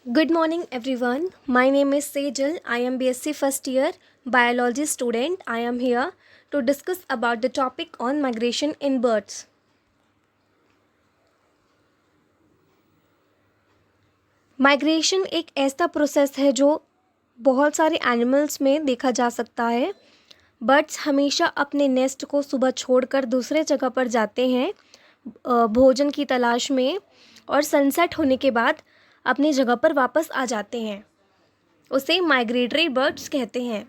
Good morning, everyone. My name is Sejal. I am BSc first year biology student. I am here to discuss about the topic on migration in birds. Migration एक ऐसा process है जो बहुत सारे animals में देखा जा सकता है। बर्ड्स हमेशा अपने नेस्ट को सुबह छोड़कर दूसरे जगह पर जाते हैं भोजन की तलाश में, और सनसेट होने के बाद अपनी जगह पर वापस आ जाते हैं। उसे माइग्रेटरी बर्ड्स कहते हैं।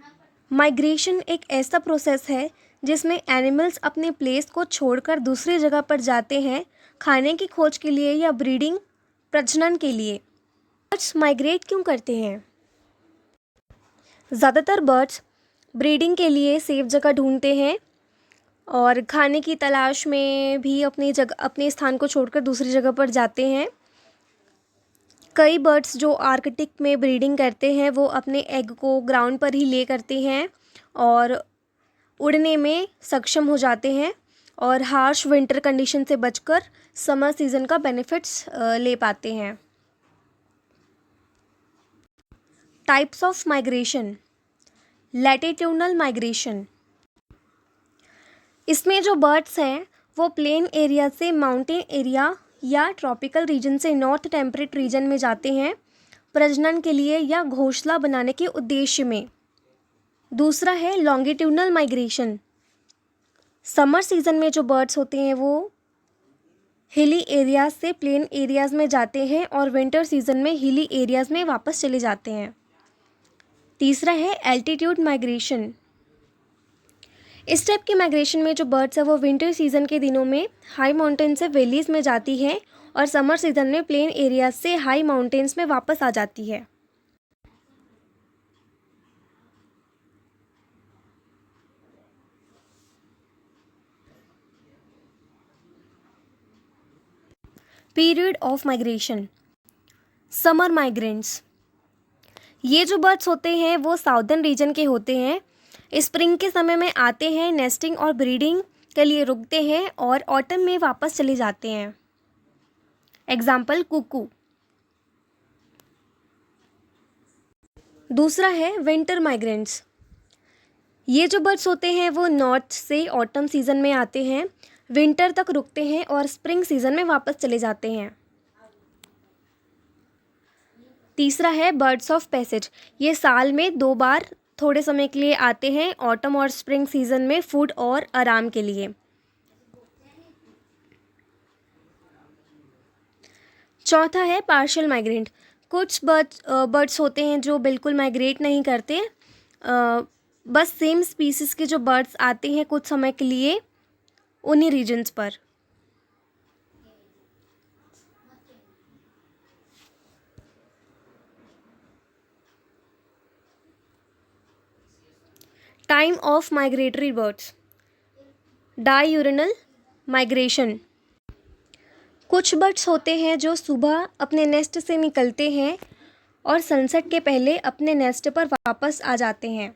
माइग्रेशन एक ऐसा प्रोसेस है जिसमें एनिमल्स अपने प्लेस को छोड़कर दूसरी जगह पर जाते हैं, खाने की खोज के लिए या ब्रीडिंग प्रजनन के लिए। बर्ड्स माइग्रेट क्यों करते हैं? ज़्यादातर बर्ड्स ब्रीडिंग के लिए सेफ जगह ढूंढते हैं और खाने की तलाश में भी अपने स्थान को छोड़कर दूसरी जगह पर जाते हैं। कई बर्ड्स जो आर्कटिक में ब्रीडिंग करते हैं वो अपने एग को ग्राउंड पर ही ले करते हैं और उड़ने में सक्षम हो जाते हैं और हार्श विंटर कंडीशन से बचकर समर सीज़न का बेनिफिट्स ले पाते हैं। Types of migration. Latitudinal migration, इसमें जो बर्ड्स हैं वो प्लेन एरिया से माउंटेन एरिया या ट्रॉपिकल रीजन से नॉर्थ टेम्परेट रीजन में जाते हैं प्रजनन के लिए या घोंसला बनाने के उद्देश्य में। दूसरा है लॉन्गिट्यूडनल माइग्रेशन। समर सीज़न में जो बर्ड्स होते हैं वो हिली एरियाज से प्लेन एरियाज में जाते हैं और विंटर सीज़न में हिली एरियाज में वापस चले जाते हैं। तीसरा है एल्टीट्यूड माइग्रेशन। इस टाइप के माइग्रेशन में जो बर्ड्स है वो विंटर सीज़न के दिनों में हाई माउंटेन से वैलीज़ में जाती है और समर सीज़न में प्लेन एरिया से हाई माउंटेन्स में वापस आ जाती है। Period of migration. Summer migrants, ये जो बर्ड्स होते हैं वो साउदर्न रीजन के होते हैं। स्प्रिंग के समय में आते हैं, नेस्टिंग और ब्रीडिंग के लिए रुकते हैं और ऑटम में वापस चले जाते हैं। एग्जाम्पल कुकू। दूसरा है विंटर माइग्रेंट्स। ये जो बर्ड्स होते हैं वो नॉर्थ से ऑटम सीज़न में आते हैं, विंटर तक रुकते हैं और स्प्रिंग सीज़न में वापस चले जाते हैं। तीसरा है बर्ड्स ऑफ पैसेज। ये साल में 2 बार थोड़े समय के लिए आते हैं, ऑटम और स्प्रिंग सीज़न में फूड और आराम के लिए। चौथा है पार्शियल माइग्रेंट। कुछ बर्ड्स होते हैं जो बिल्कुल माइग्रेट नहीं करते, बस सेम स्पीसीज के जो बर्ड्स आते हैं कुछ समय के लिए उन्हीं रीजन्स पर। Time of migratory birds. Diurnal migration. कुछ बर्ड्स होते हैं जो सुबह अपने नेस्ट से निकलते हैं और सनसेट के पहले अपने नेस्ट पर वापस आ जाते हैं।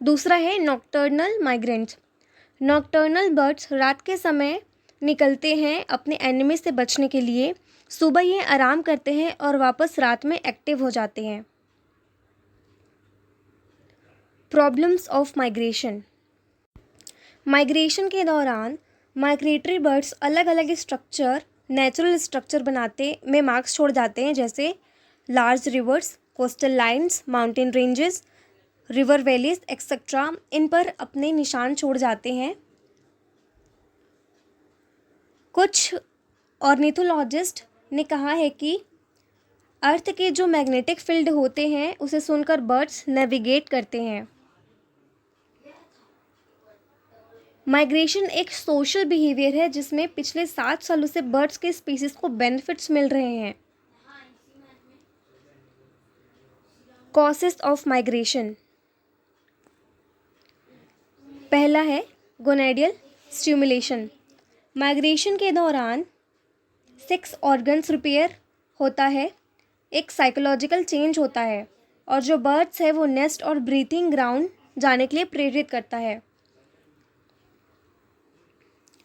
दूसरा है नॉक्टर्नल माइग्रेंट्स। नॉक्टर्नल बर्ड्स रात के समय निकलते हैं अपने एनिमी से बचने के लिए। सुबह ये आराम करते हैं और वापस रात में एक्टिव हो जाते हैं। Problems of migration. माइग्रेशन के दौरान माइग्रेटरी बर्ड्स अलग अलग स्ट्रक्चर, नेचुरल स्ट्रक्चर बनाते में मार्क्स छोड़ जाते हैं, जैसे large rivers, coastal lines, mountain ranges, river valleys etcetera. इन पर अपने निशान छोड़ जाते हैं। कुछ ऑर्निथोलॉजिस्ट ने कहा है कि अर्थ के जो मैग्नेटिक फील्ड होते हैं उसे सुनकर बर्ड्स नेविगेट करते हैं। माइग्रेशन एक सोशल बिहेवियर है जिसमें पिछले 7 सालों से बर्ड्स के स्पीसीज को बेनिफिट्स मिल रहे हैं। Causes of migration. पहला है गोनेडियल स्टिमुलेशन। माइग्रेशन के दौरान 6 ऑर्गन्स रिपेयर होता है, एक साइकोलॉजिकल चेंज होता है और जो बर्ड्स है वो नेस्ट और ब्रीथिंग ग्राउंड जाने के लिए प्रेरित करता है।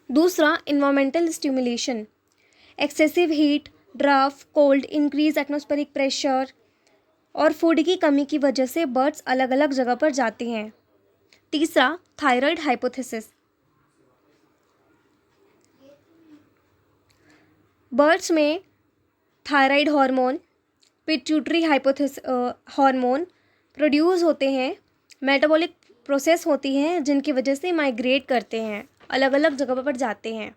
दूसरा environmental stimulation. Excessive heat, draught, cold, increase atmospheric pressure और फूड की कमी की वजह से बर्ड्स अलग अलग जगह पर जाते हैं। तीसरा, थायराइड हाइपोथेसिस। बर्ड्स में thyroid hormone, pituitary hormone produce होते हैं, मेटाबॉलिक प्रोसेस होती हैं जिनकी वजह से माइग्रेट करते हैं, अलग अलग जगह पर जाते हैं।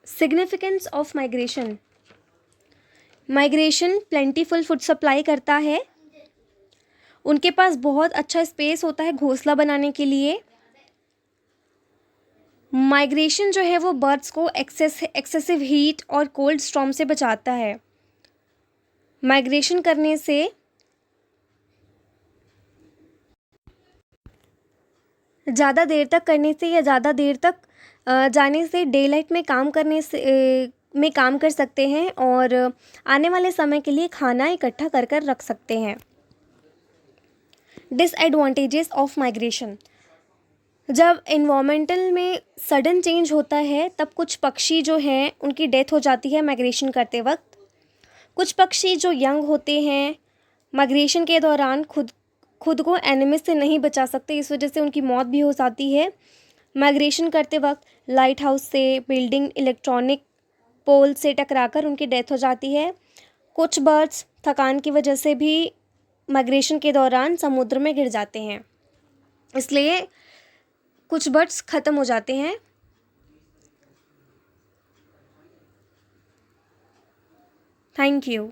Significance of migration. Migration plentiful food supply करता है, उनके पास बहुत अच्छा स्पेस होता है घोंसला बनाने के लिए। माइग्रेशन जो है वो बर्ड्स को एक्सेसिव हीट और कोल्ड स्टॉर्म से बचाता है। माइग्रेशन करने से ज़्यादा देर तक करने से या ज़्यादा देर तक जाने से डे लाइट में काम करने से में काम कर सकते हैं और आने वाले समय के लिए खाना इकट्ठा कर कर रख सकते हैं। Disadvantages of migration. जब इन्वामेंटल में सडन चेंज होता है तब कुछ पक्षी जो हैं उनकी डेथ हो जाती है माइग्रेशन करते वक्त। कुछ पक्षी जो यंग होते हैं माइग्रेशन के दौरान खुद को एनिमी से नहीं बचा सकते, इस वजह से उनकी मौत भी हो जाती है। माइग्रेशन करते वक्त लाइट हाउस से, बिल्डिंग, इलेक्ट्रॉनिक पोल से टकराकर उनकी डेथ हो जाती है। कुछ बर्ड्स थकान की वजह से भी माइग्रेशन के दौरान समुद्र में गिर जाते हैं, इसलिए कुछ बर्ड्स ख़त्म हो जाते हैं। Thank you.